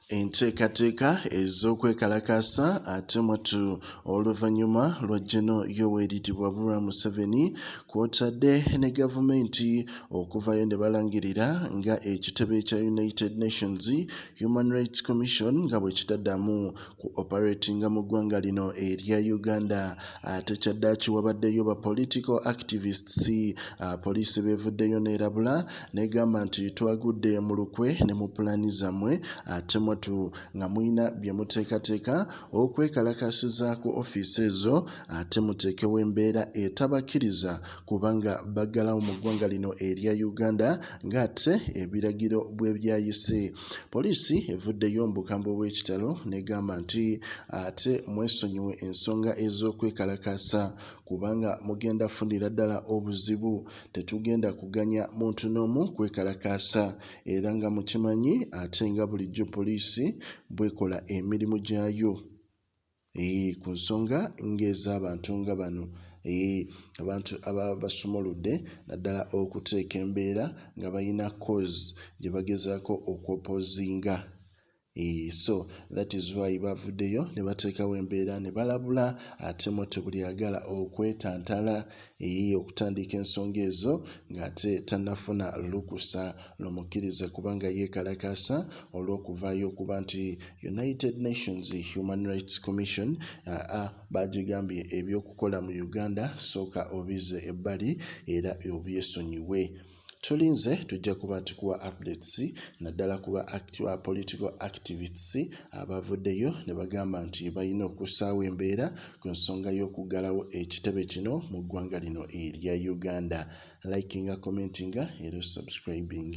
Enteekateeka ez'okwekalakaasa ate mwatu oluvannyuma lwa Gen. Yoweri Museveni kw'otadde ne gavumenti okuvaayo ne balangirira nga ekitebe kya United Nations Human Rights Commission nga bwe kitaddamu ku operatinga mu ggwanga lino erya Uganda. Ate kyaddaaki wabaddeyo ba political activists, poliisi beevuddeyo n'erabula n'egamba nti twagudde mu lukwe ne mu pulaani zammwe ate nga muyina bye muteekateeka okwekalakaasiza ku ofiisi ezo ate muteekewo embeera etabakkiriza kubanga baggalawo mu ggwanga lino erya Uganda ng'ate ebiragiro bwe byayise. Poliisi evuddeyo mu bukambwe bw'ekitalo n'egamba nti ate mwesonyiwe ensonga ez'okwekalakaasa kubanga mugenda funira ddala obuzibu, tetugenda kuganya muntu n'omu kwekalakaasa era nga mukimanyi ate nga bulijjo poliisi bwekola emirimu gyayo ku nsonga ng'ez'abantu nga bano abantu ababa basumuludde naddala okuteeka embeera nga balina cause gye bagezaako okwopozinga. So that is why bavuddeyo ne bateekawo embeera ne balabula ate mwete buli ayagala okwetantala okutandika ensonga ezo ng'ate tannafuna lukusa lumukkiriza kubanga yeekalakaasa olw'okuvaayo okuba nti United Nations Human Rights Commission bagigambye ebyokukola mu Uganda sooka obize ebbali era obyesonyiwe. Tulinze tujja kuba tukuwa updates naddala kuba political activists abavuddeyo ne bagamba nti balina okussaawo embeera ku nsonga y'okuggalawo ekitebe kino mu ggwanga lino erya Uganda. Likinga, commentinga era subscribing.